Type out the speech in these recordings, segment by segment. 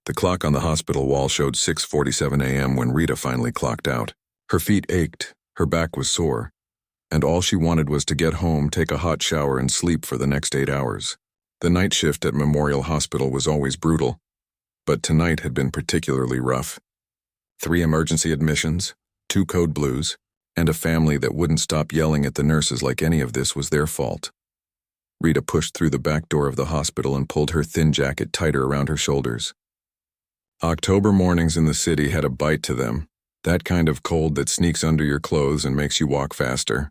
The clock on the hospital wall showed 6:47 a.m. when Rita finally clocked out. Her feet ached, her back was sore, and all she wanted was to get home, take a hot shower, and sleep for the next 8 hours. The night shift at Memorial Hospital was always brutal, but tonight had been particularly rough. 3 emergency admissions, 2 code blues, and a family that wouldn't stop yelling at the nurses like any of this was their fault. Rita pushed through the back door of the hospital and pulled her thin jacket tighter around her shoulders. October mornings in the city had a bite to them, that kind of cold that sneaks under your clothes and makes you walk faster.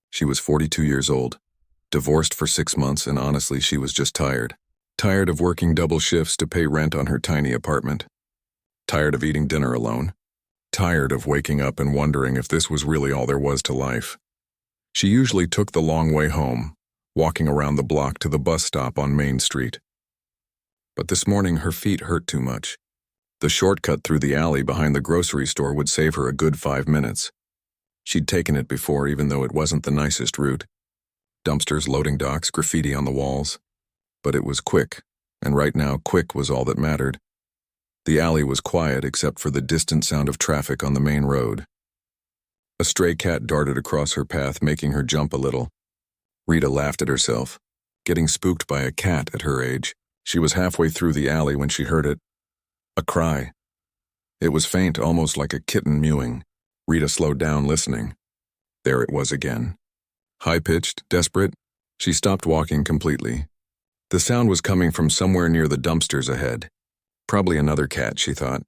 She was 42 years old, divorced for 6 months, and honestly, she was just tired. Tired of working double shifts to pay rent on her tiny apartment. Tired of eating dinner alone. Tired of waking up and wondering if this was really all there was to life. She usually took the long way home, walking around the block to the bus stop on Main Street. But this morning her feet hurt too much. The shortcut through the alley behind the grocery store would save her a good 5 minutes. She'd taken it before, even though it wasn't the nicest route. Dumpsters, loading docks, graffiti on the walls. But it was quick, and right now quick was all that mattered. The alley was quiet except for the distant sound of traffic on the main road. A stray cat darted across her path, making her jump a little. Rita laughed at herself, getting spooked by a cat at her age. She was halfway through the alley when she heard it. A cry. It was faint, almost like a kitten mewing. Rita slowed down, listening. There it was again. High-pitched, desperate, she stopped walking completely. The sound was coming from somewhere near the dumpsters ahead. Probably another cat, she thought.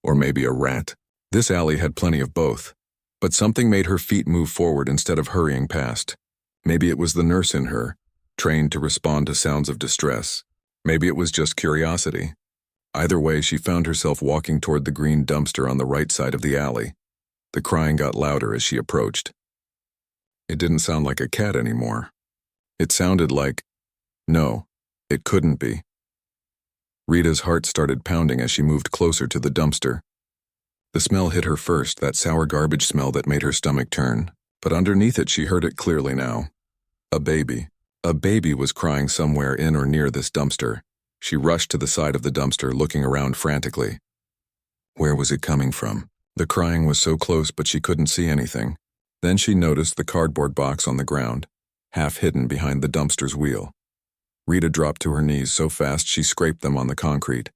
Or maybe a rat. This alley had plenty of both. But something made her feet move forward instead of hurrying past. Maybe it was the nurse in her, trained to respond to sounds of distress. Maybe it was just curiosity. Either way, she found herself walking toward the green dumpster on the right side of the alley. The crying got louder as she approached. It didn't sound like a cat anymore. It sounded like... No, it couldn't be. Rita's heart started pounding as she moved closer to the dumpster. The smell hit her first, that sour garbage smell that made her stomach turn. But underneath it, she heard it clearly now. A baby. A baby was crying somewhere in or near this dumpster. She rushed to the side of the dumpster, looking around frantically. Where was it coming from? The crying was so close, but she couldn't see anything. Then she noticed the cardboard box on the ground, half hidden behind the dumpster's wheel. Rita dropped to her knees so fast she scraped them on the concrete.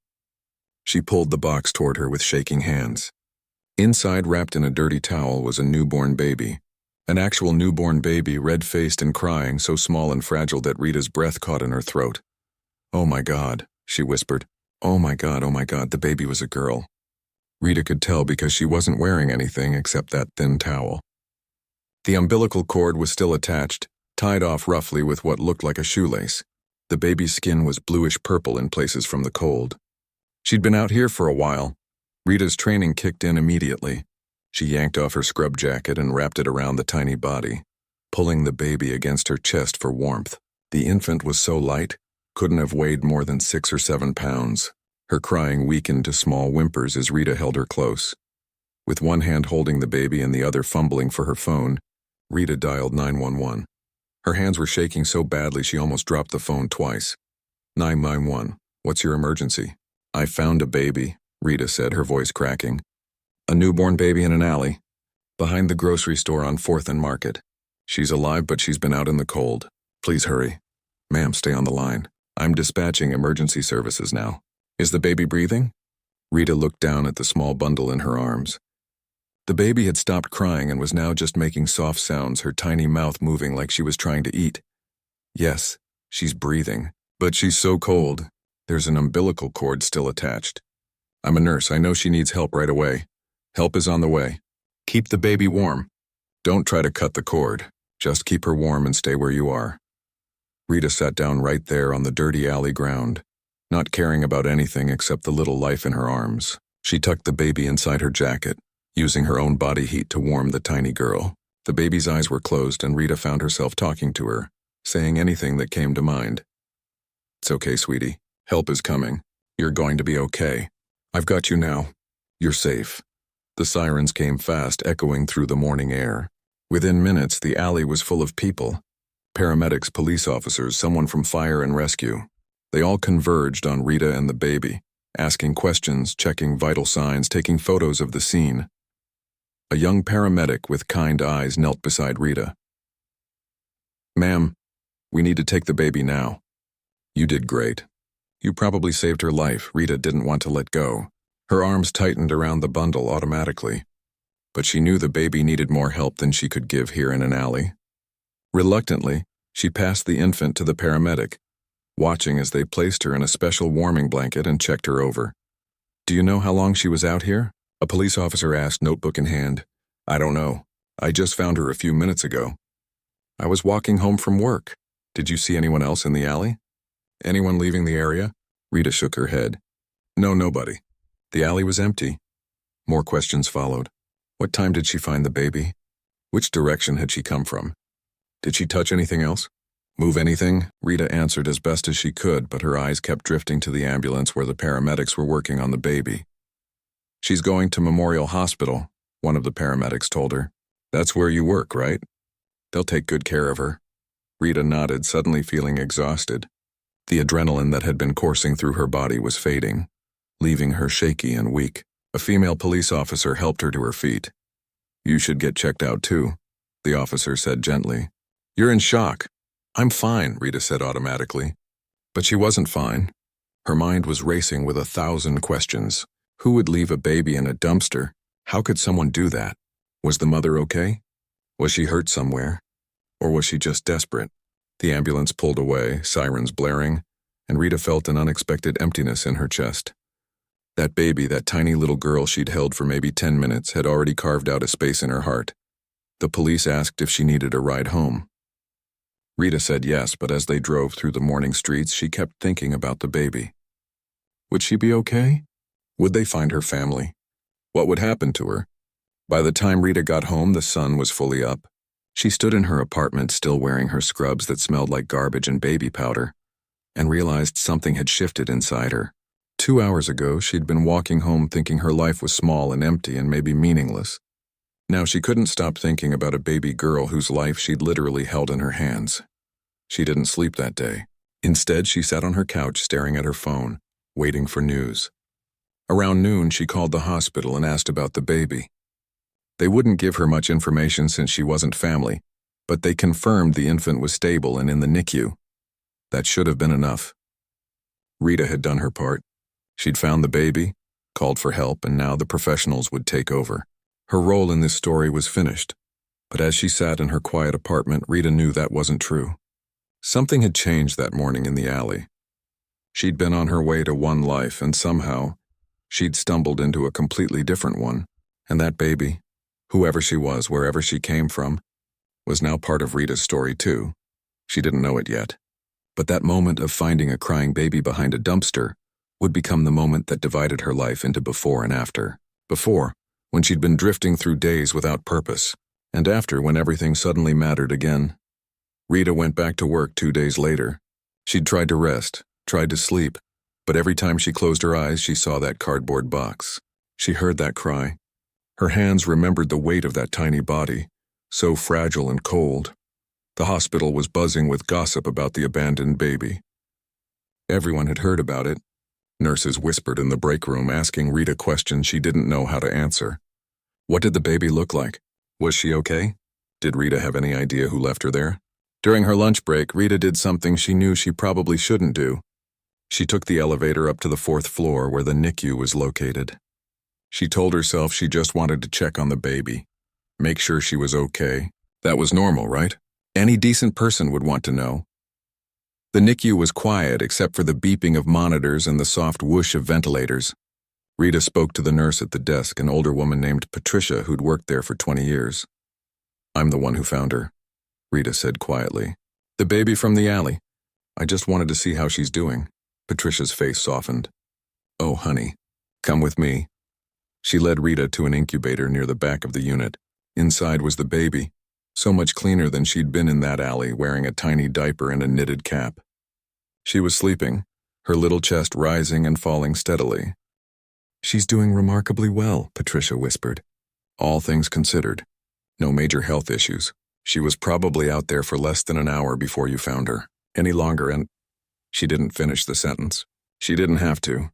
She pulled the box toward her with shaking hands. Inside, wrapped in a dirty towel, was a newborn baby. An actual newborn baby, red-faced and crying, so small and fragile that Rita's breath caught in her throat. "Oh my God," she whispered. Oh my God, the baby was a girl. Rita could tell because she wasn't wearing anything except that thin towel. The umbilical cord was still attached, tied off roughly with what looked like a shoelace. The baby's skin was bluish-purple in places from the cold. She'd been out here for a while. Rita's training kicked in immediately. She yanked off her scrub jacket and wrapped it around the tiny body, pulling the baby against her chest for warmth. The infant was so light, couldn't have weighed more than 6 or 7 pounds. Her crying weakened to small whimpers as Rita held her close. With one hand holding the baby and the other fumbling for her phone, Rita dialed 911. Her hands were shaking so badly she almost dropped the phone twice. 911, what's your emergency? I found a baby, Rita said, her voice cracking. A newborn baby in an alley, behind the grocery store on 4th and Market. She's alive, but she's been out in the cold. Please hurry. Ma'am, stay on the line. I'm dispatching emergency services now. Is the baby breathing? Rita looked down at the small bundle in her arms. The baby had stopped crying and was now just making soft sounds, her tiny mouth moving like she was trying to eat. Yes, she's breathing, but she's so cold. There's an umbilical cord still attached. I'm a nurse. I know she needs help right away. Help is on the way. Keep the baby warm. Don't try to cut the cord. Just keep her warm and stay where you are. Rita sat down right there on the dirty alley ground, not caring about anything except the little life in her arms. She tucked the baby inside her jacket, using her own body heat to warm the tiny girl. The baby's eyes were closed and Rita found herself talking to her, saying anything that came to mind. It's okay, sweetie. Help is coming. You're going to be okay. I've got you now. You're safe. The sirens came fast, echoing through the morning air. Within minutes, the alley was full of people. Paramedics, police officers, someone from fire and rescue. They all converged on Rita and the baby, asking questions, checking vital signs, taking photos of the scene. A young paramedic with kind eyes knelt beside Rita. "Ma'am, we need to take the baby now." "You did great. You probably saved her life." Rita didn't want to let go. Her arms tightened around the bundle automatically. But she knew the baby needed more help than she could give here in an alley. Reluctantly, she passed the infant to the paramedic, watching as they placed her in a special warming blanket and checked her over. "Do you know how long she was out here?" A police officer asked, notebook in hand. "I don't know. I just found her a few minutes ago. I was walking home from work. Did you see anyone else in the alley? Anyone leaving the area?" Rita shook her head. "No, nobody. The alley was empty." More questions followed. What time did she find the baby? Which direction had she come from? Did she touch anything else? Move anything? Rita answered as best as she could, but her eyes kept drifting to the ambulance where the paramedics were working on the baby. "She's going to Memorial Hospital," one of the paramedics told her. "That's where you work, right? They'll take good care of her." Rita nodded, suddenly feeling exhausted. The adrenaline that had been coursing through her body was fading, leaving her shaky and weak. A female police officer helped her to her feet. "You should get checked out too," the officer said gently. "You're in shock." "I'm fine," Rita said automatically. But she wasn't fine. Her mind was racing with 1,000 questions. Who would leave a baby in a dumpster? How could someone do that? Was the mother okay? Was she hurt somewhere? Or was she just desperate? The ambulance pulled away, sirens blaring, and Rita felt an unexpected emptiness in her chest. That baby, that tiny little girl she'd held for maybe 10 minutes, had already carved out a space in her heart. The police asked if she needed a ride home. Rita said yes, but as they drove through the morning streets, she kept thinking about the baby. Would she be okay? Would they find her family? What would happen to her? By the time Rita got home, the sun was fully up. She stood in her apartment, still wearing her scrubs that smelled like garbage and baby powder, and realized something had shifted inside her. 2 hours ago, she'd been walking home thinking her life was small and empty and maybe meaningless. Now she couldn't stop thinking about a baby girl whose life she'd literally held in her hands. She didn't sleep that day. Instead, she sat on her couch staring at her phone, waiting for news. Around noon, she called the hospital and asked about the baby. They wouldn't give her much information since she wasn't family, but they confirmed the infant was stable and in the NICU. That should have been enough. Rita had done her part. She'd found the baby, called for help, and now the professionals would take over. Her role in this story was finished, but as she sat in her quiet apartment, Rita knew that wasn't true. Something had changed that morning in the alley. She'd been on her way to one life, and somehow, she'd stumbled into a completely different one, and that baby, whoever she was, wherever she came from, was now part of Rita's story too. She didn't know it yet. But that moment of finding a crying baby behind a dumpster would become the moment that divided her life into before and after. Before, when she'd been drifting through days without purpose, and after, when everything suddenly mattered again. Rita went back to work 2 days later. She'd tried to rest, tried to sleep, but every time she closed her eyes, she saw that cardboard box. She heard that cry. Her hands remembered the weight of that tiny body, so fragile and cold. The hospital was buzzing with gossip about the abandoned baby. Everyone had heard about it. Nurses whispered in the break room, asking Rita questions she didn't know how to answer. What did the baby look like? Was she okay? Did Rita have any idea who left her there? During her lunch break, Rita did something she knew she probably shouldn't do. She took the elevator up to the 4th floor where the NICU was located. She told herself she just wanted to check on the baby, make sure she was okay. That was normal, right? Any decent person would want to know. The NICU was quiet except for the beeping of monitors and the soft whoosh of ventilators. Rita spoke to the nurse at the desk, an older woman named Patricia who'd worked there for 20 years. "I'm the one who found her," Rita said quietly. "The baby from the alley. I just wanted to see how she's doing." Patricia's face softened. "Oh, honey, come with me." She led Rita to an incubator near the back of the unit. Inside was the baby, so much cleaner than she'd been in that alley, wearing a tiny diaper and a knitted cap. She was sleeping, her little chest rising and falling steadily. "She's doing remarkably well," Patricia whispered. "All things considered. No major health issues. She was probably out there for less than an hour before you found her. Any longer and—" She didn't finish the sentence. She didn't have to.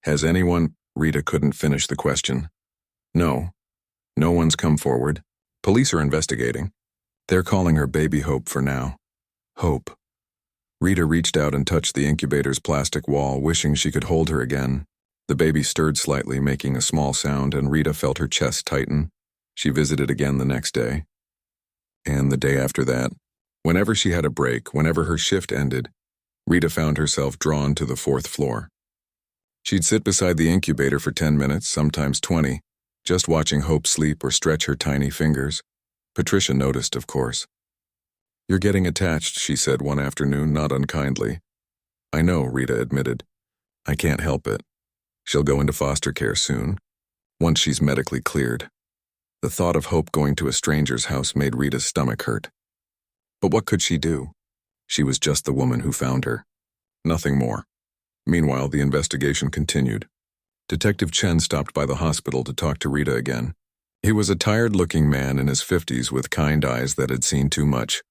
Has anyone? Rita couldn't finish the question. No. No one's come forward. Police are investigating. They're calling her Baby Hope for now. Hope. Rita reached out and touched the incubator's plastic wall, wishing she could hold her again. The baby stirred slightly, making a small sound, and Rita felt her chest tighten. She visited again the next day. And the day after that. Whenever she had a break, whenever her shift ended, Rita found herself drawn to the 4th floor. She'd sit beside the incubator for 10 minutes, sometimes 20, just watching Hope sleep or stretch her tiny fingers. Patricia noticed, of course. "You're getting attached," she said one afternoon, not unkindly. "I know," Rita admitted. "I can't help it. She'll go into foster care soon, once she's medically cleared." The thought of Hope going to a stranger's house made Rita's stomach hurt. But what could she do? She was just the woman who found her. Nothing more. Meanwhile, the investigation continued. Detective Chen stopped by the hospital to talk to Rita again. He was a tired-looking man in his 50s with kind eyes that had seen too much.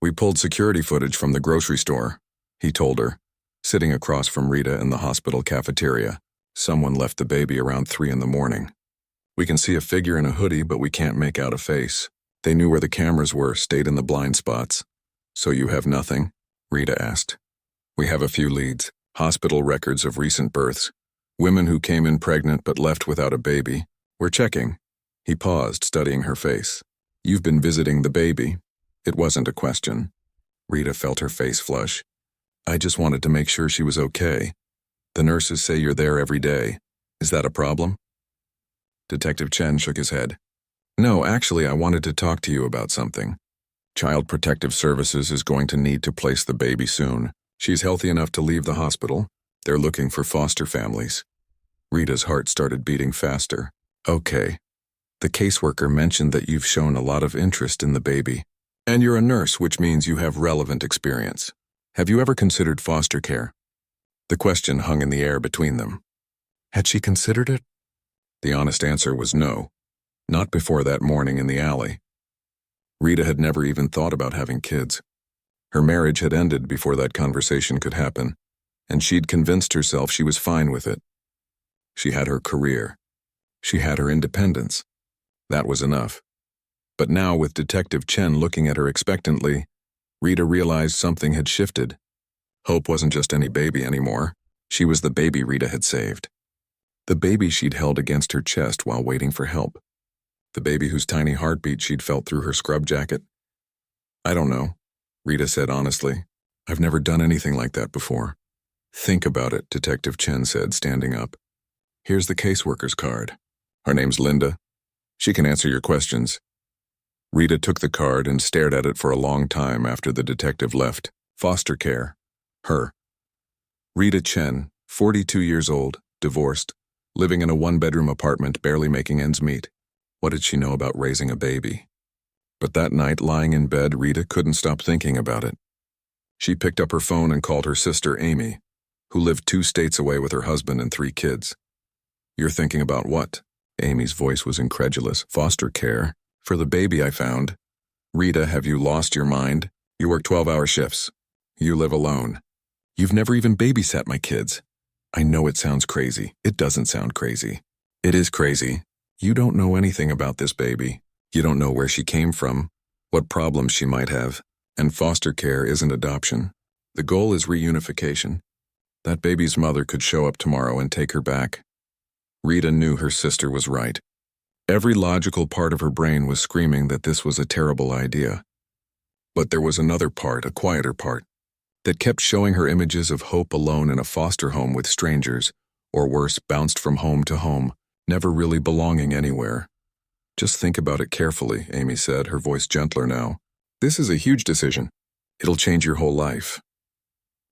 "We pulled security footage from the grocery store," he told her, sitting across from Rita in the hospital cafeteria. "Someone left the baby around 3 in the morning. We can see a figure in a hoodie, but we can't make out a face. They knew where the cameras were, stayed in the blind spots." "So you have nothing?" Rita asked. "We have a few leads. Hospital records of recent births. Women who came in pregnant but left without a baby. We're checking." He paused, studying her face. "You've been visiting the baby?" It wasn't a question. Rita felt her face flush. "I just wanted to make sure she was okay. The nurses say you're there every day. Is that a problem?" Detective Chen shook his head. "No, actually, I wanted to talk to you about something. Child Protective Services is going to need to place the baby soon. She's healthy enough to leave the hospital. They're looking for foster families." Rita's heart started beating faster. "Okay. The caseworker mentioned that you've shown a lot of interest in the baby. And you're a nurse, which means you have relevant experience. Have you ever considered foster care?" The question hung in the air between them. Had she considered it? The honest answer was no. Not before that morning in the alley. Rita had never even thought about having kids. Her marriage had ended before that conversation could happen, and she'd convinced herself she was fine with it. She had her career. She had her independence. That was enough. But now, with Detective Chen looking at her expectantly, Rita realized something had shifted. Hope wasn't just any baby anymore. She was the baby Rita had saved. The baby she'd held against her chest while waiting for help. The baby whose tiny heartbeat she'd felt through her scrub jacket. "I don't know," Rita said honestly. "I've never done anything like that before." "Think about it," Detective Chen said, standing up. "Here's the caseworker's card. Her name's Linda. She can answer your questions." Rita took the card and stared at it for a long time after the detective left. Foster care. Her. Rita Chen, 42 years old, divorced, living in a 1-bedroom apartment, barely making ends meet. What did she know about raising a baby? But that night, lying in bed, Rita couldn't stop thinking about it. She picked up her phone and called her sister, Amy, who lived 2 states away with her husband and 3 kids. "You're thinking about what?" Amy's voice was incredulous. "Foster care. For the baby I found." "Rita, have you lost your mind? You work 12-hour shifts. You live alone. You've never even babysat my kids." "I know it sounds crazy. It doesn't sound crazy." "It is crazy. You don't know anything about this baby. You don't know where she came from, what problems she might have, and foster care isn't adoption. The goal is reunification. That baby's mother could show up tomorrow and take her back." Rita knew her sister was right. Every logical part of her brain was screaming that this was a terrible idea. But there was another part, a quieter part, that kept showing her images of Hope alone in a foster home with strangers, or worse, bounced from home to home, never really belonging anywhere. "Just think about it carefully," Amy said, her voice gentler now. "This is a huge decision. It'll change your whole life."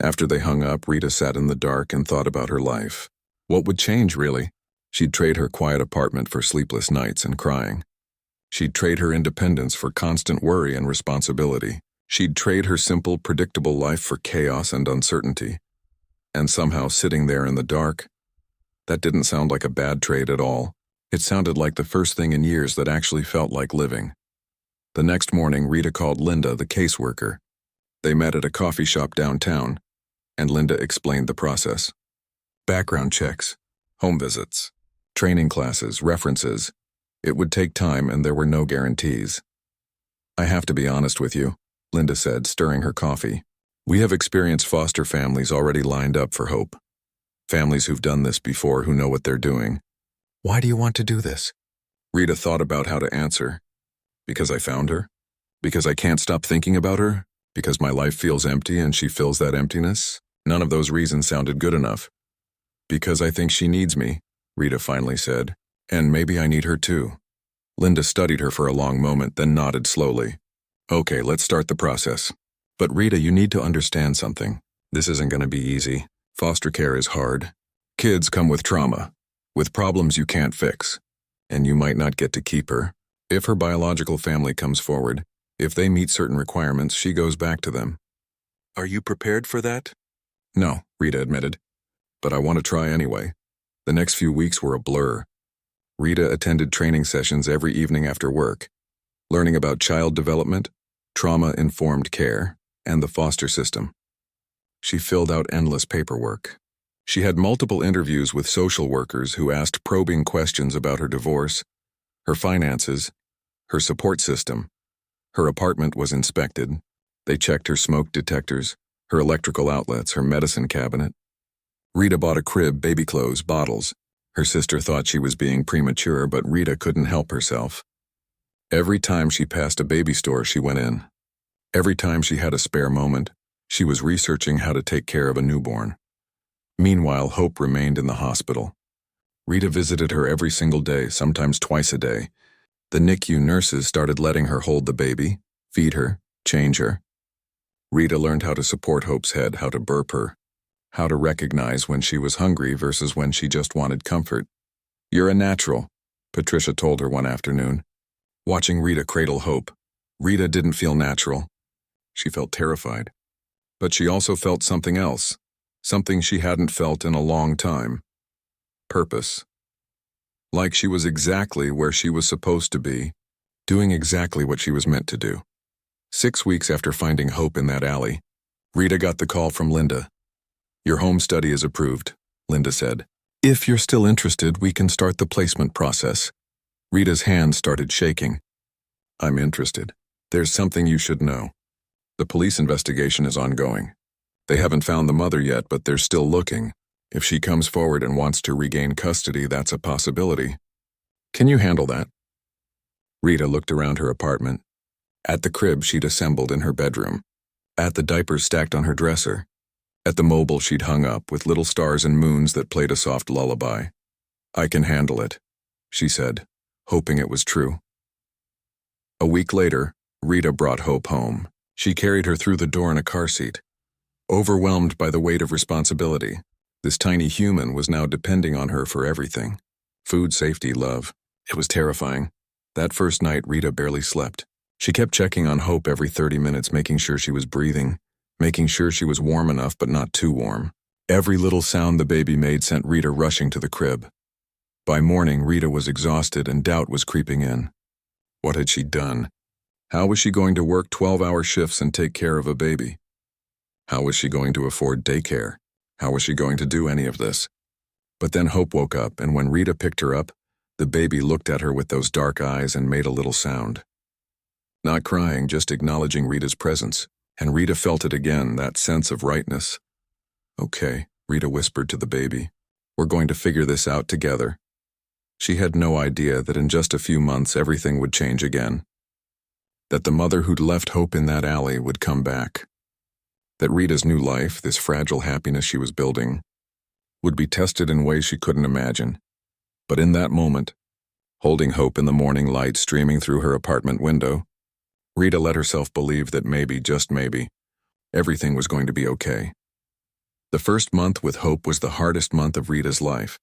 After they hung up, Rita sat in the dark and thought about her life. What would change, really? She'd trade her quiet apartment for sleepless nights and crying. She'd trade her independence for constant worry and responsibility. She'd trade her simple, predictable life for chaos and uncertainty. And somehow, sitting there in the dark, that didn't sound like a bad trade at all. It sounded like the first thing in years that actually felt like living. The next morning, Rita called Linda, the caseworker. They met at a coffee shop downtown, and Linda explained the process. Background checks, Home visits, training classes, references. It would take time and there were no guarantees. I have to be honest with you, Linda said, stirring her coffee. We have experienced foster families already lined up for Hope. Families who've done this before, who know what they're doing. Why do you want to do this? Rita thought about how to answer. Because I found her? Because I can't stop thinking about her? Because my life feels empty and she fills that emptiness? None of those reasons sounded good enough. Because I think she needs me, Rita finally said. And maybe I need her too. Linda studied her for a long moment, then nodded slowly. Okay, let's start the process. But Rita, you need to understand something. This isn't going to be easy. Foster care is hard. Kids come with trauma, with problems you can't fix. And you might not get to keep her. If her biological family comes forward, if they meet certain requirements, she goes back to them. Are you prepared for that? No, Rita admitted. But I want to try anyway. The next few weeks were a blur. Rita attended training sessions every evening after work, learning about child development, trauma-informed care, and the foster system. She filled out endless paperwork. She had multiple interviews with social workers who asked probing questions about her divorce, her finances, her support system. Her apartment was inspected. They checked her smoke detectors, her electrical outlets, her medicine cabinet. Rita bought a crib, baby clothes, bottles. Her sister thought she was being premature, but Rita couldn't help herself. Every time she passed a baby store, she went in. Every time she had a spare moment, she was researching how to take care of a newborn. Meanwhile, Hope remained in the hospital. Rita visited her every single day, sometimes twice a day. The NICU nurses started letting her hold the baby, feed her, change her. Rita learned how to support Hope's head, how to burp her, how to recognize when she was hungry versus when she just wanted comfort. You're a natural, Patricia told her one afternoon. Watching Rita cradle Hope, Rita didn't feel natural. She felt terrified. But she also felt something else, something she hadn't felt in a long time. Purpose. Like she was exactly where she was supposed to be, doing exactly what she was meant to do. 6 weeks after finding Hope in that alley, Rita got the call from Linda. Your home study is approved, Linda said. If you're still interested, we can start the placement process. Rita's hand started shaking. I'm interested. There's something you should know. The police investigation is ongoing. They haven't found the mother yet, but they're still looking. If she comes forward and wants to regain custody, that's a possibility. Can you handle that? Rita looked around her apartment. At the crib she'd assembled in her bedroom. At the diapers stacked on her dresser. At the mobile she'd hung up with little stars and moons that played a soft lullaby. I can handle it, she said, hoping it was true. A week later, Rita brought Hope home. She carried her through the door in a car seat. Overwhelmed by the weight of responsibility, this tiny human was now depending on her for everything. Food, safety, love. It was terrifying. That first night, Rita barely slept. She kept checking on Hope every 30 minutes, making sure she was breathing, making sure she was warm enough but not too warm. Every little sound the baby made sent Rita rushing to the crib. By morning, Rita was exhausted and doubt was creeping in. What had she done? How was she going to work 12-hour shifts and take care of a baby? How was she going to afford daycare? How was she going to do any of this? But then Hope woke up, and when Rita picked her up, the baby looked at her with those dark eyes and made a little sound. Not crying, just acknowledging Rita's presence, and Rita felt it again, that sense of rightness. Okay, Rita whispered to the baby. We're going to figure this out together. She had no idea that in just a few months everything would change again. That the mother who'd left Hope in that alley would come back. That Rita's new life, this fragile happiness she was building, would be tested in ways she couldn't imagine. But in that moment, holding Hope in the morning light streaming through her apartment window, Rita let herself believe that maybe, just maybe, everything was going to be okay. The first month with Hope was the hardest month of Rita's life.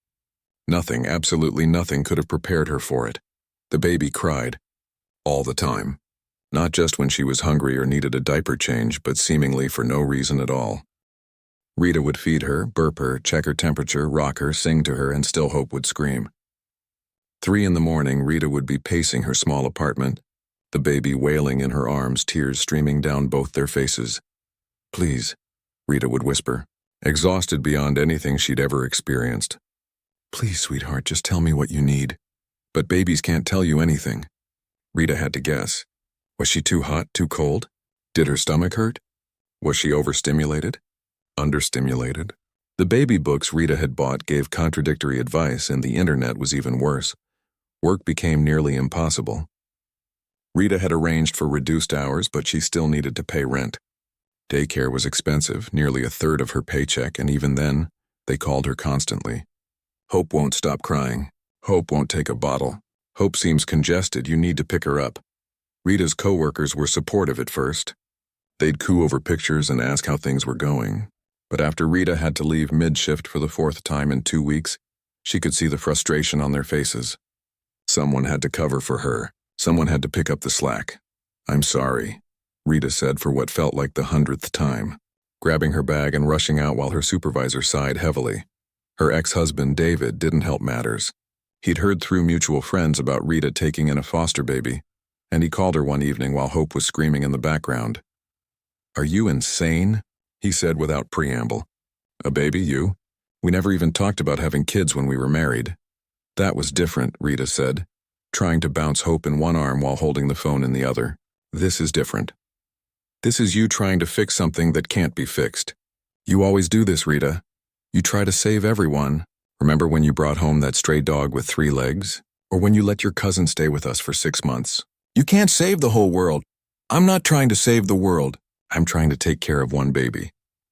Nothing, absolutely nothing could have prepared her for it. The baby cried. All the time. Not just when she was hungry or needed a diaper change, but seemingly for no reason at all. Rita would feed her, burp her, check her temperature, rock her, sing to her, and still Hope would scream. 3 in the morning, Rita would be pacing her small apartment, the baby wailing in her arms, tears streaming down both their faces. Please, Rita would whisper, exhausted beyond anything she'd ever experienced. Please, sweetheart, just tell me what you need. But babies can't tell you anything. Rita had to guess. Was she too hot, too cold? Did her stomach hurt? Was she overstimulated? Understimulated? The baby books Rita had bought gave contradictory advice, and the internet was even worse. Work became nearly impossible. Rita had arranged for reduced hours, but she still needed to pay rent. Daycare was expensive, nearly a third of her paycheck, and even then, they called her constantly. Hope won't stop crying. Hope won't take a bottle. Hope seems congested, you need to pick her up. Rita's coworkers were supportive at first. They'd coo over pictures and ask how things were going. But after Rita had to leave mid-shift for the 4th time in 2 weeks, she could see the frustration on their faces. Someone had to cover for her. Someone had to pick up the slack. I'm sorry, Rita said for what felt like the 100th time, grabbing her bag and rushing out while her supervisor sighed heavily. Her ex-husband, David, didn't help matters. He'd heard through mutual friends about Rita taking in a foster baby, and he called her one evening while Hope was screaming in the background. Are you insane? He said without preamble. A baby, you? We never even talked about having kids when we were married. That was different, Rita said, trying to bounce Hope in one arm while holding the phone in the other. This is different. This is you trying to fix something that can't be fixed. You always do this, Rita. You try to save everyone. Remember when you brought home that stray dog with 3 legs? Or when you let your cousin stay with us for 6 months? You can't save the whole world. I'm not trying to save the world. I'm trying to take care of one baby.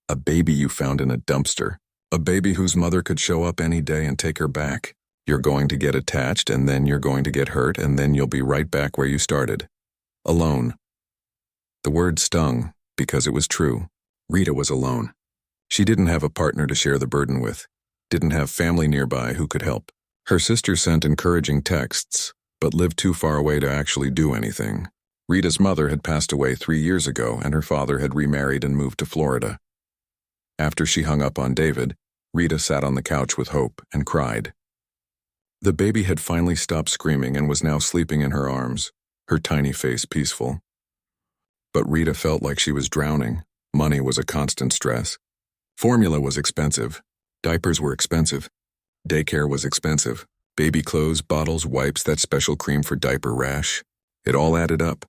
A baby you found in a dumpster. A baby whose mother could show up any day and take her back. You're going to get attached, and then you're going to get hurt, and then you'll be right back where you started. Alone. The word stung, because it was true. Rita was alone. She didn't have a partner to share the burden with. Didn't have family nearby who could help. Her sister sent encouraging texts, but lived too far away to actually do anything. Rita's mother had passed away 3 years ago, and her father had remarried and moved to Florida. After she hung up on David, Rita sat on the couch with Hope and cried. The baby had finally stopped screaming and was now sleeping in her arms, her tiny face peaceful. But Rita felt like she was drowning. Money was a constant stress. Formula was expensive. Diapers were expensive. Daycare was expensive. Baby clothes, bottles, wipes, that special cream for diaper rash. It all added up.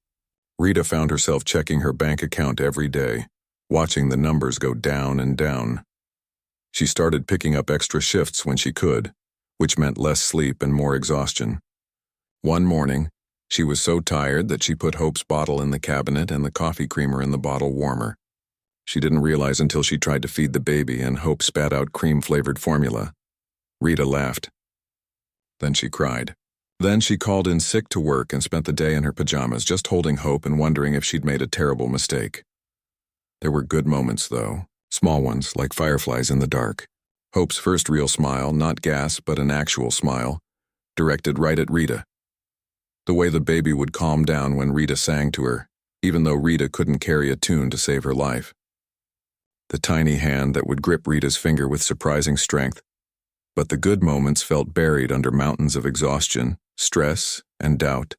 Rita found herself checking her bank account every day, watching the numbers go down and down. She started picking up extra shifts when she could, which meant less sleep and more exhaustion. One morning, she was so tired that she put Hope's bottle in the cabinet and the coffee creamer in the bottle warmer. She didn't realize until she tried to feed the baby and Hope spat out cream-flavored formula. Rita laughed. Then she cried. Then she called in sick to work and spent the day in her pajamas just holding Hope and wondering if she'd made a terrible mistake. There were good moments, though, small ones like fireflies in the dark. Hope's first real smile, not gas but an actual smile, directed right at Rita. The way the baby would calm down when Rita sang to her, even though Rita couldn't carry a tune to save her life. The tiny hand that would grip Rita's finger with surprising strength. But the good moments felt buried under mountains of exhaustion, stress, and doubt.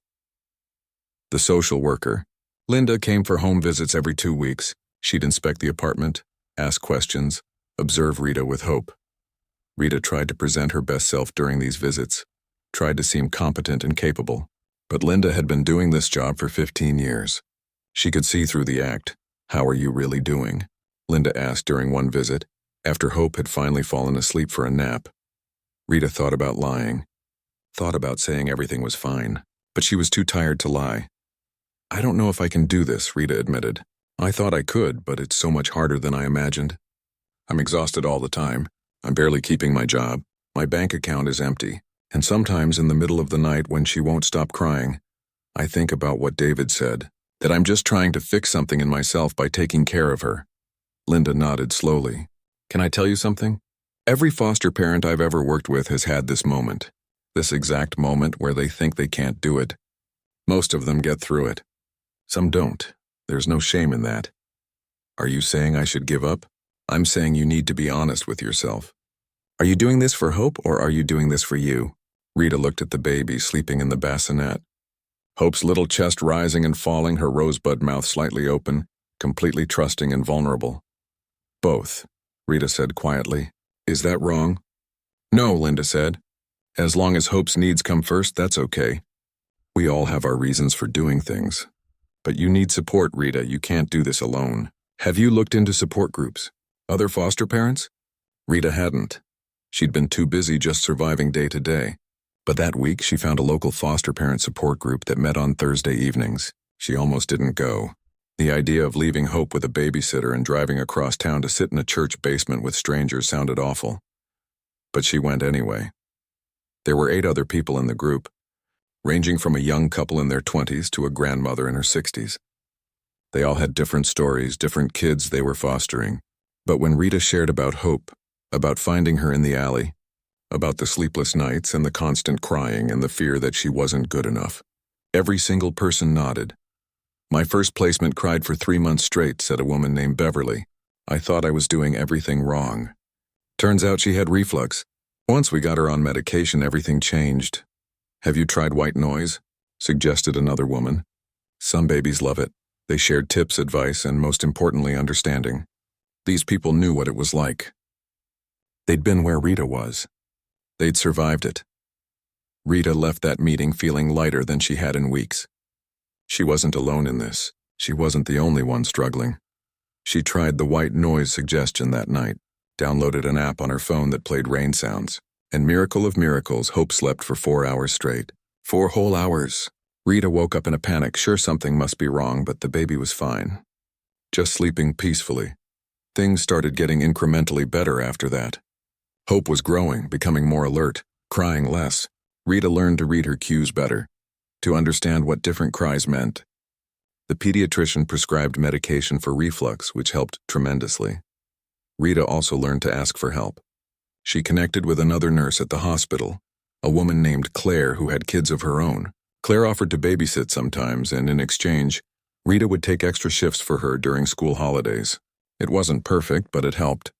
The social worker, Linda, came for home visits every 2 weeks. She'd inspect the apartment, ask questions, observe Rita with Hope. Rita tried to present her best self during these visits, tried to seem competent and capable. But Linda had been doing this job for 15 years. She could see through the act. How are you really doing? Linda asked during one visit, after Hope had finally fallen asleep for a nap. Rita thought about lying, thought about saying everything was fine, but she was too tired to lie. I don't know if I can do this, Rita admitted. I thought I could, but it's so much harder than I imagined. I'm exhausted all the time. I'm barely keeping my job. My bank account is empty. And sometimes in the middle of the night when she won't stop crying, I think about what David said, that I'm just trying to fix something in myself by taking care of her. Linda nodded slowly. Can I tell you something? Every foster parent I've ever worked with has had this moment, this exact moment where they think they can't do it. Most of them get through it. Some don't. There's no shame in that. Are you saying I should give up? I'm saying you need to be honest with yourself. Are you doing this for Hope, or are you doing this for you? Rita looked at the baby sleeping in the bassinet. Hope's little chest rising and falling, her rosebud mouth slightly open, completely trusting and vulnerable. Both, Rita said quietly. Is that wrong? No, Linda said. As long as Hope's needs come first, that's okay. We all have our reasons for doing things. But you need support, Rita. You can't do this alone. Have you looked into support groups? Other foster parents? Rita hadn't. She'd been too busy just surviving day to day. But that week, she found a local foster parent support group that met on Thursday evenings. She almost didn't go. The idea of leaving Hope with a babysitter and driving across town to sit in a church basement with strangers sounded awful. But she went anyway. There were 8 other people in the group, ranging from a young couple in their 20s to a grandmother in her 60s. They all had different stories, different kids they were fostering. But when Rita shared about Hope, about finding her in the alley, about the sleepless nights and the constant crying and the fear that she wasn't good enough, every single person nodded. My first placement cried for 3 months straight, said a woman named Beverly. I thought I was doing everything wrong. Turns out she had reflux. Once we got her on medication, everything changed. Have you tried white noise? Suggested another woman. Some babies love it. They shared tips, advice, and most importantly, understanding. These people knew what it was like. They'd been where Rita was. They'd survived it. Rita left that meeting feeling lighter than she had in weeks. She wasn't alone in this. She wasn't the only one struggling. She tried the white noise suggestion that night, downloaded an app on her phone that played rain sounds, and miracle of miracles, Hope slept for 4 hours straight. 4 whole hours. Rita woke up in a panic, sure something must be wrong, but the baby was fine. Just sleeping peacefully. Things started getting incrementally better after that. Hope was growing, becoming more alert, crying less. Rita learned to read her cues better, to understand what different cries meant. The pediatrician prescribed medication for reflux, which helped tremendously. Rita also learned to ask for help. She connected with another nurse at the hospital, a woman named Claire who had kids of her own. Claire offered to babysit sometimes, and in exchange, Rita would take extra shifts for her during school holidays. It wasn't perfect, but it helped.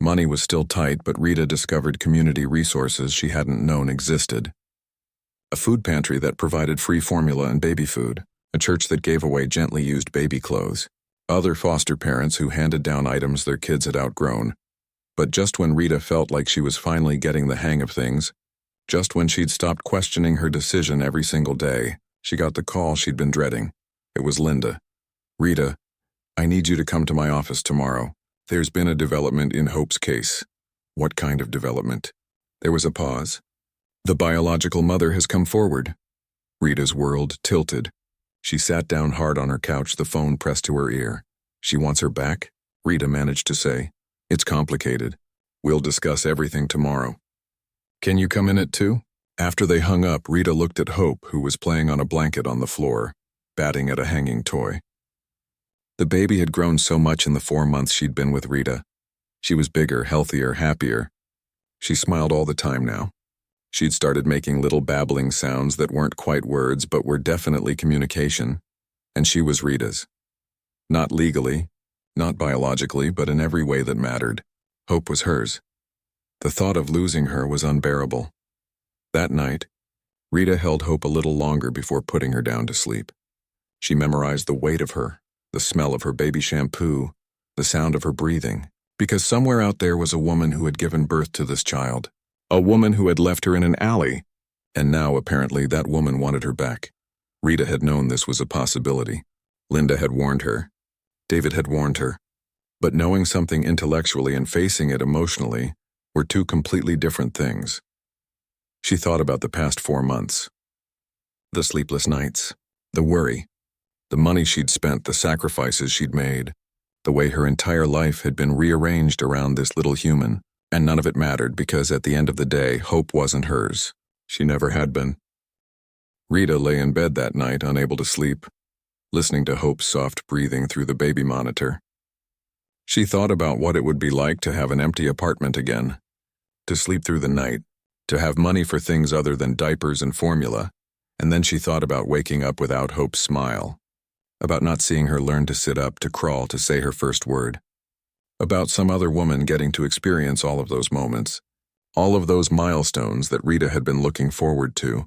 Money was still tight, but Rita discovered community resources she hadn't known existed. A food pantry that provided free formula and baby food, a church that gave away gently used baby clothes, other foster parents who handed down items their kids had outgrown. But just when Rita felt like she was finally getting the hang of things, just when she'd stopped questioning her decision every single day, she got the call she'd been dreading. It was Linda. Rita, I need you to come to my office tomorrow. There's been a development in Hope's case. What kind of development? There was a pause. The biological mother has come forward. Rita's world tilted. She sat down hard on her couch, the phone pressed to her ear. She wants her back? Rita managed to say. It's complicated. We'll discuss everything tomorrow. Can you come in at 2? After they hung up, Rita looked at Hope, who was playing on a blanket on the floor, batting at a hanging toy. The baby had grown so much in the 4 months she'd been with Rita. She was bigger, healthier, happier. She smiled all the time now. She'd started making little babbling sounds that weren't quite words but were definitely communication. And she was Rita's. Not legally, not biologically, but in every way that mattered. Hope was hers. The thought of losing her was unbearable. That night, Rita held Hope a little longer before putting her down to sleep. She memorized the weight of her, the smell of her baby shampoo, the sound of her breathing, because somewhere out there was a woman who had given birth to this child, a woman who had left her in an alley, and now apparently that woman wanted her back. Rita had known this was a possibility. Linda had warned her. David had warned her. But knowing something intellectually and facing it emotionally were 2 completely different things. She thought about the past 4 months. The sleepless nights, the worry, the money she'd spent, the sacrifices she'd made, the way her entire life had been rearranged around this little human, and none of it mattered because at the end of the day, Hope wasn't hers. She never had been. Rita lay in bed that night, unable to sleep, listening to Hope's soft breathing through the baby monitor. She thought about what it would be like to have an empty apartment again, to sleep through the night, to have money for things other than diapers and formula, and then she thought about waking up without Hope's smile, about not seeing her learn to sit up, to crawl, to say her first word, about some other woman getting to experience all of those moments, all of those milestones that Rita had been looking forward to.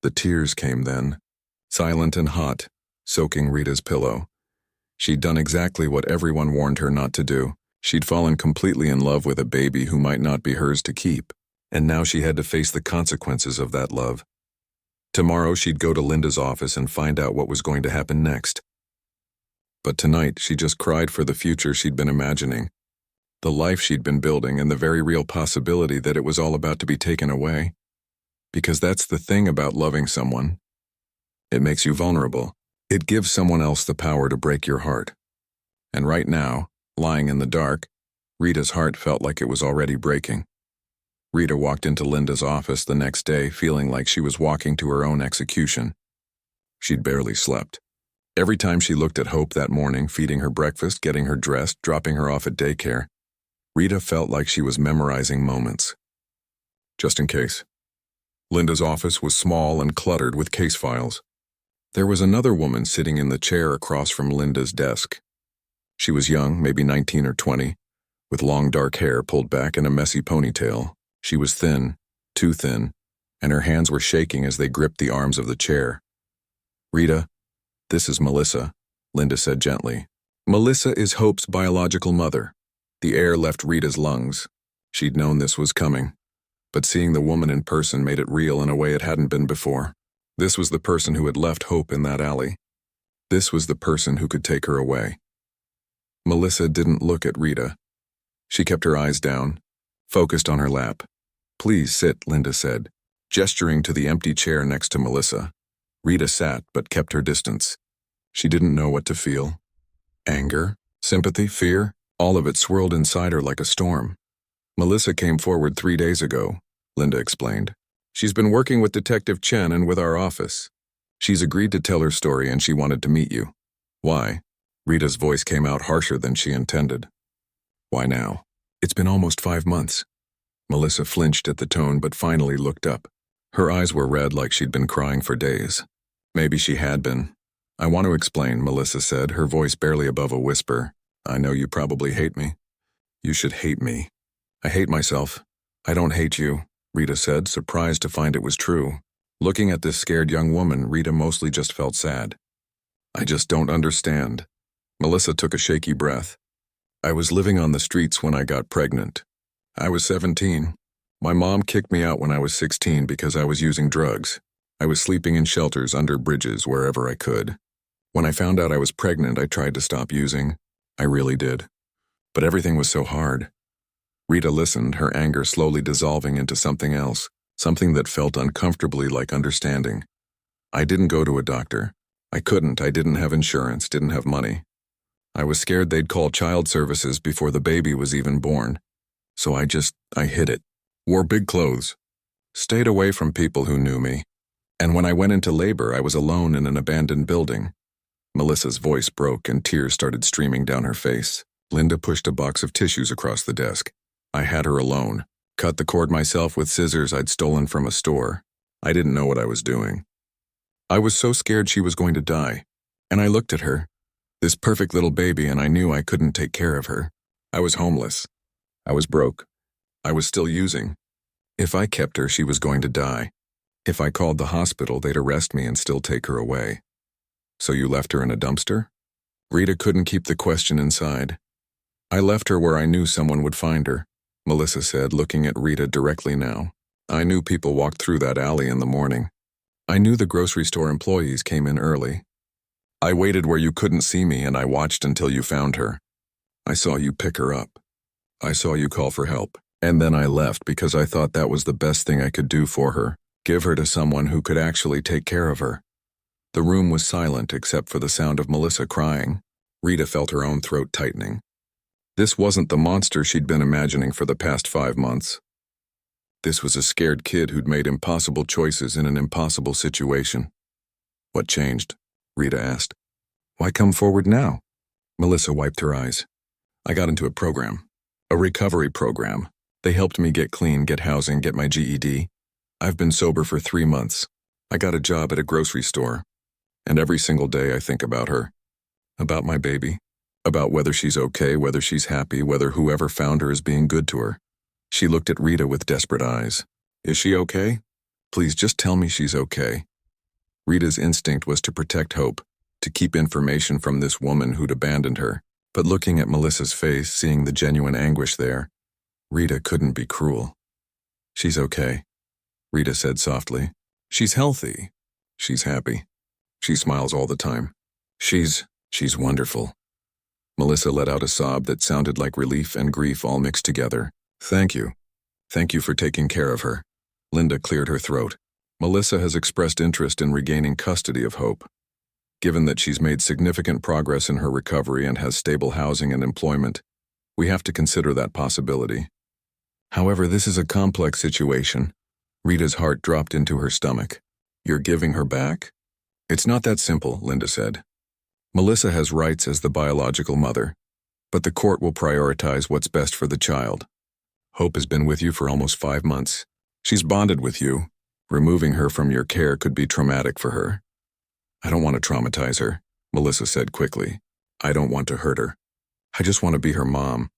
The tears came then, silent and hot, soaking Rita's pillow. She'd done exactly what everyone warned her not to do. She'd fallen completely in love with a baby who might not be hers to keep. And now she had to face the consequences of that love. Tomorrow she'd go to Linda's office and find out what was going to happen next. But tonight she just cried for the future she'd been imagining, the life she'd been building, and the very real possibility that it was all about to be taken away. Because that's the thing about loving someone. It makes you vulnerable. It gives someone else the power to break your heart. And right now, lying in the dark, Rita's heart felt like it was already breaking. Rita walked into Linda's office the next day feeling like she was walking to her own execution. She'd barely slept. Every time she looked at Hope that morning, feeding her breakfast, getting her dressed, dropping her off at daycare, Rita felt like she was memorizing moments. Just in case. Linda's office was small and cluttered with case files. There was another woman sitting in the chair across from Linda's desk. She was young, maybe 19 or 20, with long dark hair pulled back in a messy ponytail. She was thin, too thin, and her hands were shaking as they gripped the arms of the chair. "Rita, this is Melissa," Linda said gently. Melissa is Hope's biological mother. The air left Rita's lungs. She'd known this was coming, but seeing the woman in person made it real in a way it hadn't been before. This was the person who had left Hope in that alley. This was the person who could take her away. Melissa didn't look at Rita. She kept her eyes down, focused on her lap. "Please sit," Linda said, gesturing to the empty chair next to Melissa. Rita sat but kept her distance. She didn't know what to feel. Anger, sympathy, fear, all of it swirled inside her like a storm. "Melissa came forward 3 days ago," Linda explained. "She's been working with Detective Chen and with our office. She's agreed to tell her story and she wanted to meet you." "Why?" Rita's voice came out harsher than she intended. "Why now? It's been almost 5 months." Melissa flinched at the tone but finally looked up. Her eyes were red like she'd been crying for days. Maybe she had been. "I want to explain," Melissa said, her voice barely above a whisper. "I know you probably hate me. You should hate me. I hate myself. I don't hate you," Rita said, surprised to find it was true. Looking at this scared young woman, Rita mostly just felt sad. "I just don't understand." Melissa took a shaky breath. "I was living on the streets when I got pregnant. I was 17. My mom kicked me out when I was 16 because I was using drugs. I was sleeping in shelters, under bridges, wherever I could. When I found out I was pregnant, I tried to stop using. I really did. But everything was so hard." Rita listened, her anger slowly dissolving into something else, something that felt uncomfortably like understanding. "I didn't go to a doctor. I couldn't. I didn't have insurance, didn't have money. I was scared they'd call child services before the baby was even born. So I hid it. Wore big clothes. Stayed away from people who knew me. And when I went into labor, I was alone in an abandoned building." Melissa's voice broke and tears started streaming down her face. Linda pushed a box of tissues across the desk. "I had her alone. Cut the cord myself with scissors I'd stolen from a store. I didn't know what I was doing. I was so scared she was going to die. And I looked at her, this perfect little baby, and I knew I couldn't take care of her. I was homeless. I was broke. I was still using. If I kept her, she was going to die. If I called the hospital, they'd arrest me and still take her away." "So you left her in a dumpster?" Rita couldn't keep the question inside. "I left her where I knew someone would find her," Melissa said, looking at Rita directly now. "I knew people walked through that alley in the morning. I knew the grocery store employees came in early. I waited where you couldn't see me and I watched until you found her. I saw you pick her up. I saw you call for help. And then I left because I thought that was the best thing I could do for her, give her to someone who could actually take care of her." The room was silent except for the sound of Melissa crying. Rita felt her own throat tightening. This wasn't the monster she'd been imagining for the past 5 months. This was a scared kid who'd made impossible choices in an impossible situation. "What changed?" Rita asked. "Why come forward now?" Melissa wiped her eyes. "I got into a program. A recovery program. They helped me get clean, get housing, get my GED. I've been sober for 3 months. I got a job at a grocery store. And every single day I think about her. About my baby. About whether she's okay, whether she's happy, whether whoever found her is being good to her." She looked at Rita with desperate eyes. "Is she okay? Please just tell me she's okay." Rita's instinct was to protect Hope, to keep information from this woman who'd abandoned her. But looking at Melissa's face, seeing the genuine anguish there, Rita couldn't be cruel. She's okay, Rita said softly. She's healthy. She's happy. She smiles all the time. She's wonderful. Melissa let out a sob that sounded like relief and grief all mixed together. Thank you. Thank you for taking care of her. Linda cleared her throat. Melissa has expressed interest in regaining custody of Hope. Given that she's made significant progress in her recovery and has stable housing and employment, we have to consider that possibility. However, this is a complex situation. Rita's heart dropped into her stomach. You're giving her back? It's not that simple, Linda said. Melissa has rights as the biological mother, but the court will prioritize what's best for the child. Hope has been with you for almost 5 months. She's bonded with you. Removing her from your care could be traumatic for her. I don't want to traumatize her, Melissa said quickly. I don't want to hurt her. I just want to be her mom.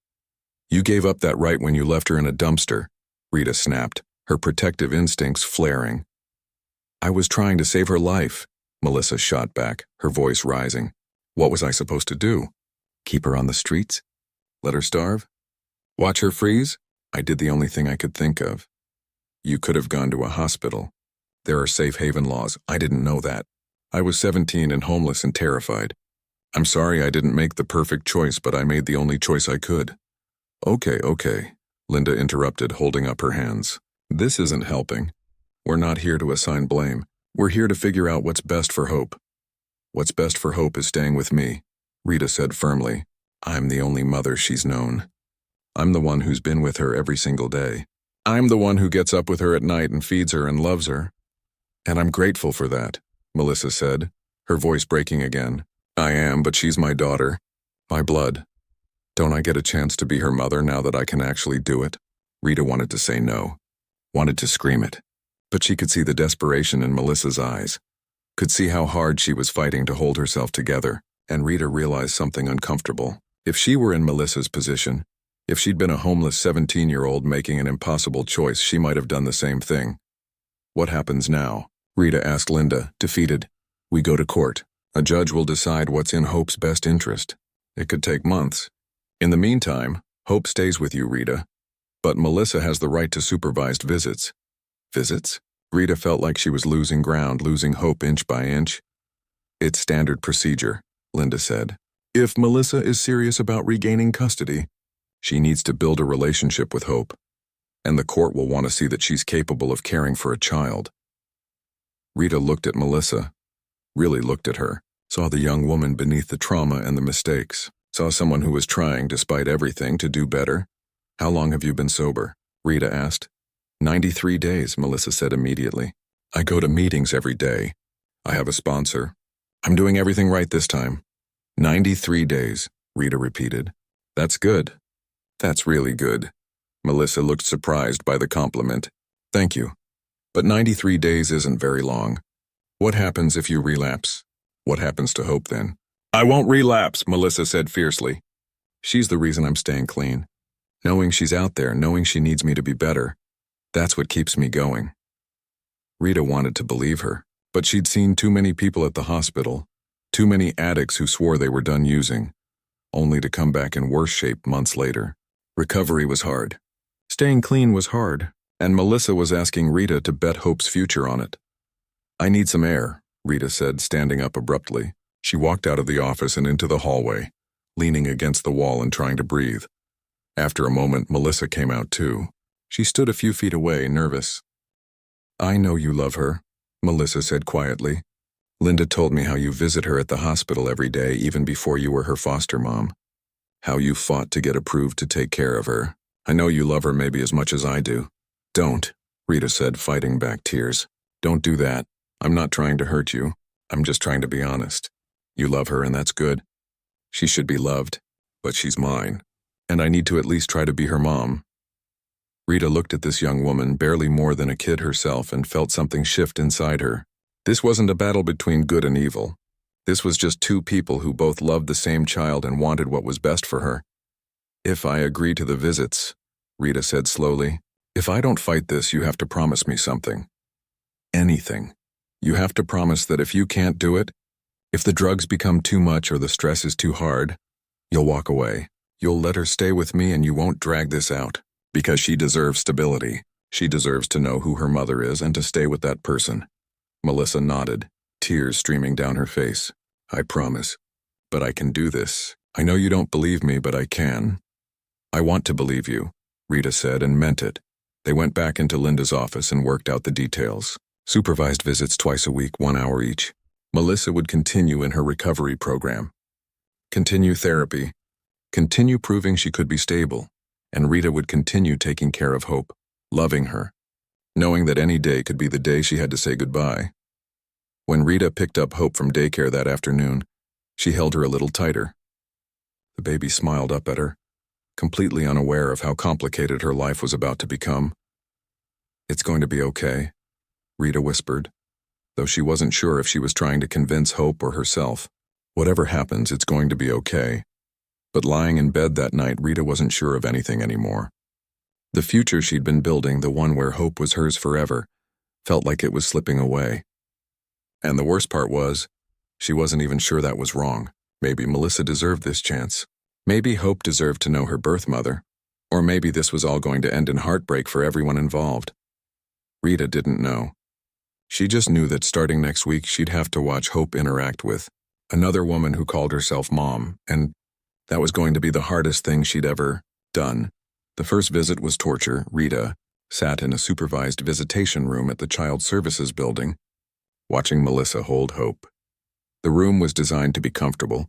You gave up that right when you left her in a dumpster, Rita snapped, her protective instincts flaring. I was trying to save her life, Melissa shot back, her voice rising. What was I supposed to do? Keep her on the streets? Let her starve? Watch her freeze? I did the only thing I could think of. You could have gone to a hospital. There are safe haven laws. I didn't know that. I was 17 and homeless and terrified. I'm sorry I didn't make the perfect choice, but I made the only choice I could. Okay, Linda interrupted, holding up her hands. This isn't helping. We're not here to assign blame. We're here to figure out what's best for Hope. What's best for Hope is staying with me, Rita said firmly. I'm the only mother she's known. I'm the one who's been with her every single day. I'm the one who gets up with her at night and feeds her and loves her. And I'm grateful for that, Melissa said, her voice breaking again. I am, but she's my daughter, my blood. Don't I get a chance to be her mother now that I can actually do it? Rita wanted to say no, wanted to scream it, but she could see the desperation in Melissa's eyes, could see how hard she was fighting to hold herself together, and Rita realized something uncomfortable. If she were in Melissa's position, if she'd been a homeless 17-year-old making an impossible choice, she might have done the same thing. What happens now? Rita asked Linda, defeated. We go to court. A judge will decide what's in Hope's best interest. It could take months. In the meantime, Hope stays with you, Rita. But Melissa has the right to supervised visits. Visits? Rita felt like she was losing ground, losing Hope inch by inch. It's standard procedure, Linda said. If Melissa is serious about regaining custody, she needs to build a relationship with Hope, and the court will want to see that she's capable of caring for a child. Rita looked at Melissa, really looked at her, saw the young woman beneath the trauma and the mistakes, saw someone who was trying, despite everything, to do better. How long have you been sober? Rita asked. 93 days, Melissa said immediately. I go to meetings every day. I have a sponsor. I'm doing everything right this time. 93 days, Rita repeated. That's good. That's really good. Melissa looked surprised by the compliment. Thank you. But 93 days isn't very long. What happens if you relapse? What happens to Hope then? I won't relapse, Melissa said fiercely. She's the reason I'm staying clean. Knowing she's out there, knowing she needs me to be better, that's what keeps me going. Rita wanted to believe her, but she'd seen too many people at the hospital, too many addicts who swore they were done using, only to come back in worse shape months later. Recovery was hard. Staying clean was hard, and Melissa was asking Rita to bet Hope's future on it. I need some air, Rita said, standing up abruptly. She walked out of the office and into the hallway, leaning against the wall and trying to breathe. After a moment, Melissa came out too. She stood a few feet away, nervous. I know you love her, Melissa said quietly. Linda told me how you visit her at the hospital every day, even before you were her foster mom. How you fought to get approved to take care of her. I know you love her maybe as much as I do. Don't, Rita said, fighting back tears. Don't do that. I'm not trying to hurt you. I'm just trying to be honest. You love her and that's good. She should be loved, but she's mine, and I need to at least try to be her mom. Rita looked at this young woman, barely more than a kid herself, and felt something shift inside her. This wasn't a battle between good and evil. This was just two people who both loved the same child and wanted what was best for her. If I agree to the visits, Rita said slowly, if I don't fight this, you have to promise me something. Anything. You have to promise that if you can't do it, if the drugs become too much or the stress is too hard, you'll walk away. You'll let her stay with me and you won't drag this out, because she deserves stability. She deserves to know who her mother is and to stay with that person. Melissa nodded, tears streaming down her face. I promise. But I can do this. I know you don't believe me, but I can. I want to believe you, Rita said and meant it. They went back into Linda's office and worked out the details. Supervised visits twice a week, 1 hour each. Melissa would continue in her recovery program. Continue therapy. Continue proving she could be stable. And Rita would continue taking care of Hope, loving her, knowing that any day could be the day she had to say goodbye. When Rita picked up Hope from daycare that afternoon, she held her a little tighter. The baby smiled up at her, completely unaware of how complicated her life was about to become. It's going to be okay, Rita whispered, though she wasn't sure if she was trying to convince Hope or herself. Whatever happens, it's going to be okay. But lying in bed that night, Rita wasn't sure of anything anymore. The future she'd been building, the one where Hope was hers forever, felt like it was slipping away. And the worst part was, she wasn't even sure that was wrong. Maybe Melissa deserved this chance. Maybe Hope deserved to know her birth mother. Or maybe this was all going to end in heartbreak for everyone involved. Rita didn't know. She just knew that starting next week she'd have to watch Hope interact with another woman who called herself Mom, and that was going to be the hardest thing she'd ever done. The first visit was torture. Rita sat in a supervised visitation room at the Child Services building, watching Melissa hold Hope. The room was designed to be comfortable,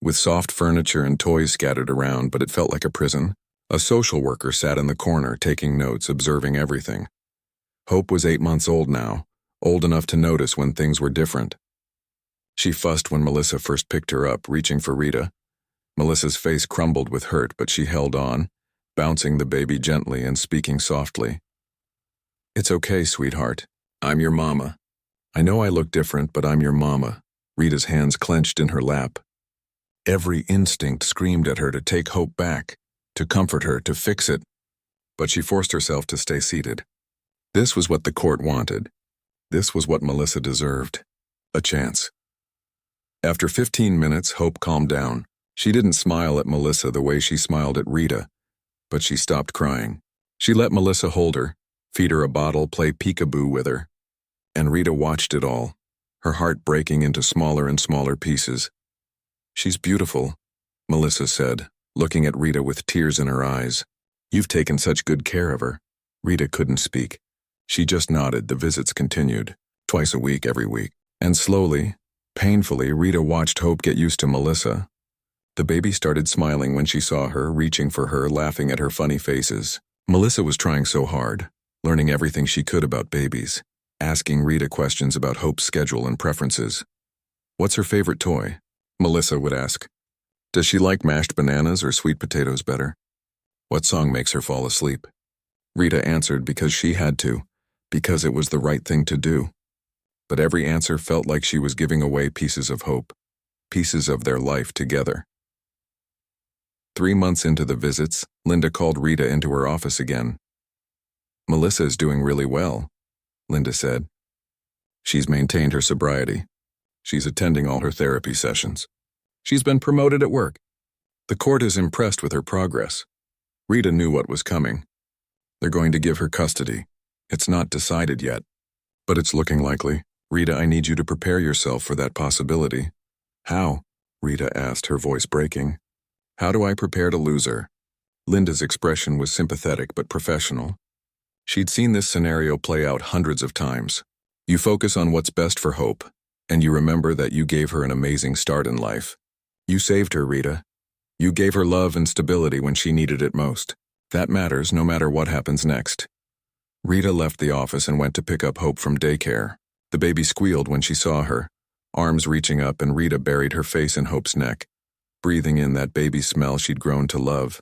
with soft furniture and toys scattered around, but it felt like a prison. A social worker sat in the corner, taking notes, observing everything. Hope was 8 months old now, old enough to notice when things were different. She fussed when Melissa first picked her up, reaching for Rita. Melissa's face crumbled with hurt, but she held on, bouncing the baby gently and speaking softly. It's okay, sweetheart. I'm your mama. I know I look different, but I'm your mama. Rita's hands clenched in her lap. Every instinct screamed at her to take Hope back, to comfort her, to fix it. But she forced herself to stay seated. This was what the court wanted. This was what Melissa deserved. A chance. After 15 minutes, Hope calmed down. She didn't smile at Melissa the way she smiled at Rita, but she stopped crying. She let Melissa hold her, feed her a bottle, play peekaboo with her. And Rita watched it all, her heart breaking into smaller and smaller pieces. She's beautiful, Melissa said, looking at Rita with tears in her eyes. You've taken such good care of her. Rita couldn't speak. She just nodded. The visits continued, twice a week, every week. And slowly, painfully, Rita watched Hope get used to Melissa. The baby started smiling when she saw her, reaching for her, laughing at her funny faces. Melissa was trying so hard, learning everything she could about babies, asking Rita questions about Hope's schedule and preferences. What's her favorite toy? Melissa would ask. Does she like mashed bananas or sweet potatoes better? What song makes her fall asleep? Rita answered because she had to, because it was the right thing to do. But every answer felt like she was giving away pieces of hope, pieces of their life together. 3 months into the visits, Linda called Rita into her office again. Melissa is doing really well, Linda said. She's maintained her sobriety. She's attending all her therapy sessions. She's been promoted at work. The court is impressed with her progress. Rita knew what was coming. They're going to give her custody. It's not decided yet, but it's looking likely. Rita, I need you to prepare yourself for that possibility. How? Rita asked, her voice breaking. How do I prepare to lose her? Linda's expression was sympathetic but professional. She'd seen this scenario play out hundreds of times. You focus on what's best for Hope, and you remember that you gave her an amazing start in life. You saved her, Rita. You gave her love and stability when she needed it most. That matters no matter what happens next. Rita left the office and went to pick up Hope from daycare. The baby squealed when she saw her, arms reaching up, and Rita buried her face in Hope's neck, breathing in that baby smell she'd grown to love.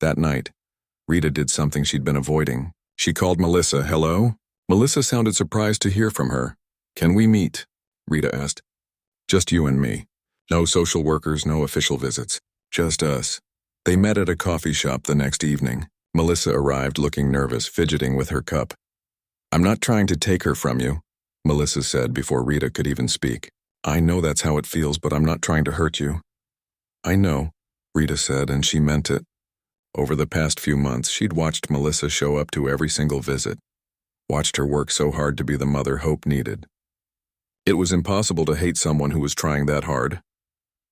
That night, Rita did something she'd been avoiding. She called Melissa. Hello? Melissa sounded surprised to hear from her. Can we meet? Rita asked. Just you and me. No social workers, no official visits. Just us. They met at a coffee shop the next evening. Melissa arrived looking nervous, fidgeting with her cup. I'm not trying to take her from you, Melissa said before Rita could even speak. I know that's how it feels, but I'm not trying to hurt you. I know, Rita said, and she meant it. Over the past few months, she'd watched Melissa show up to every single visit, watched her work so hard to be the mother Hope needed. It was impossible to hate someone who was trying that hard.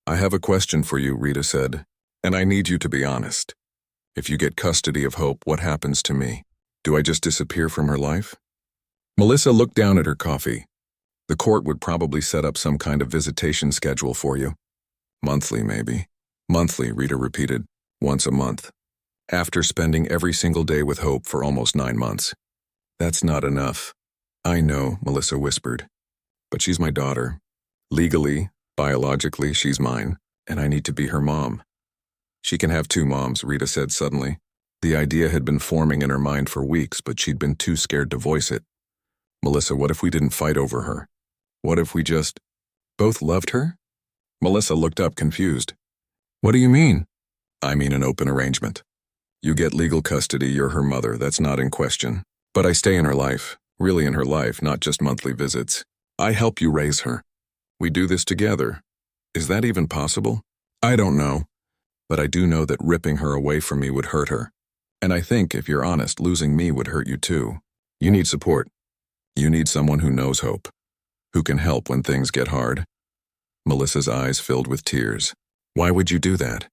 "I have a question for you," Rita said, "and I need you to be honest. If you get custody of Hope, what happens to me? Do I just disappear from her life?" Melissa looked down at her coffee. "The court would probably set up some kind of visitation schedule for you. Monthly, maybe." "Monthly," Rita repeated. "Once a month. After spending every single day with Hope for almost 9 months. That's not enough." "I know," Melissa whispered. "But she's my daughter. Legally, biologically, she's mine, and I need to be her mom." "She can have 2 moms," Rita said suddenly. The idea had been forming in her mind for weeks, but she'd been too scared to voice it. "Melissa, what if we didn't fight over her? What if we just both loved her?" Melissa looked up confused. "What do you mean?" "I mean an open arrangement. You get legal custody, you're her mother, that's not in question. But I stay in her life, really in her life, not just monthly visits. I help you raise her. We do this together. Is that even possible?" "I don't know. But I do know that ripping her away from me would hurt her. And I think, if you're honest, losing me would hurt you too. You need support. You need someone who knows Hope, who can help when things get hard." Melissa's eyes filled with tears. "Why would you do that?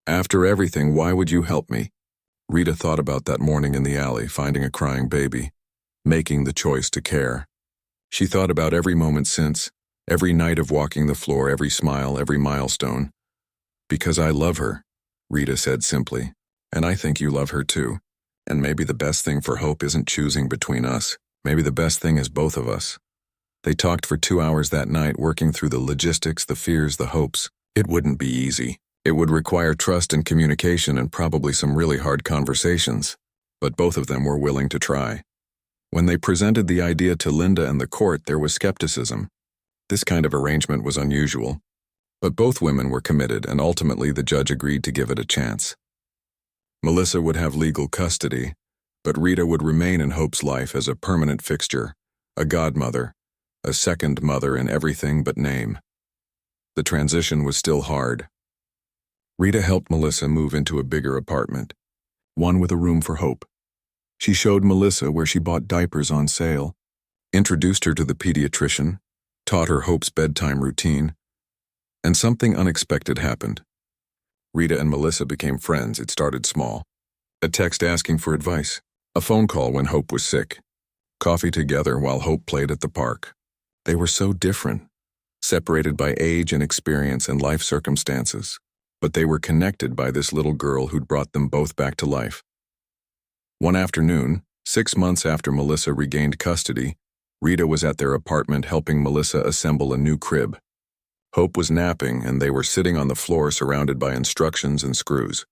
After everything, why would you help me?" Rita thought about that morning in the alley, finding a crying baby, making the choice to care. She thought about every moment since, every night of walking the floor, every smile, every milestone. "Because I love her," Rita said simply, "and I think you love her too. And maybe the best thing for Hope isn't choosing between us. Maybe the best thing is both of us." They talked for 2 hours that night, working through the logistics, the fears, the hopes. It wouldn't be easy. It would require trust and communication and probably some really hard conversations. But both of them were willing to try. When they presented the idea to Linda and the court, there was skepticism. This kind of arrangement was unusual. But both women were committed, and ultimately the judge agreed to give it a chance. Melissa would have legal custody, but Rita would remain in Hope's life as a permanent fixture, a godmother, a second mother in everything but name. The transition was still hard. Rita helped Melissa move into a bigger apartment, one with a room for Hope. She showed Melissa where she bought diapers on sale, introduced her to the pediatrician, taught her Hope's bedtime routine, and something unexpected happened. Rita and Melissa became friends. It started small. A text asking for advice, a phone call when Hope was sick, coffee together while Hope played at the park. They were so different, separated by age and experience and life circumstances, but they were connected by this little girl who'd brought them both back to life. One afternoon, 6 months after Melissa regained custody, Rita was at their apartment helping Melissa assemble a new crib. Hope was napping, and they were sitting on the floor surrounded by instructions and screws.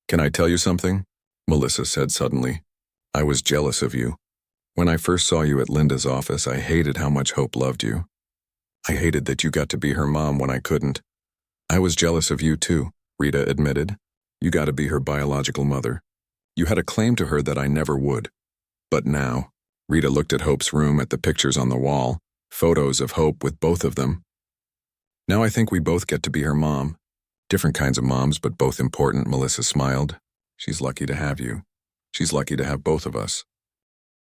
"Can I tell you something?" Melissa said suddenly. "I was jealous of you. When I first saw you at Linda's office, I hated how much Hope loved you. I hated that you got to be her mom when I couldn't. I was jealous of you too," Rita admitted. "You got to be her biological mother. You had a claim to her that I never would. But now," Rita looked at Hope's room, at the pictures on the wall, photos of Hope with both of them. "Now I think we both get to be her mom. Different kinds of moms, but both important," Melissa smiled. "She's lucky to have you. She's lucky to have both of us."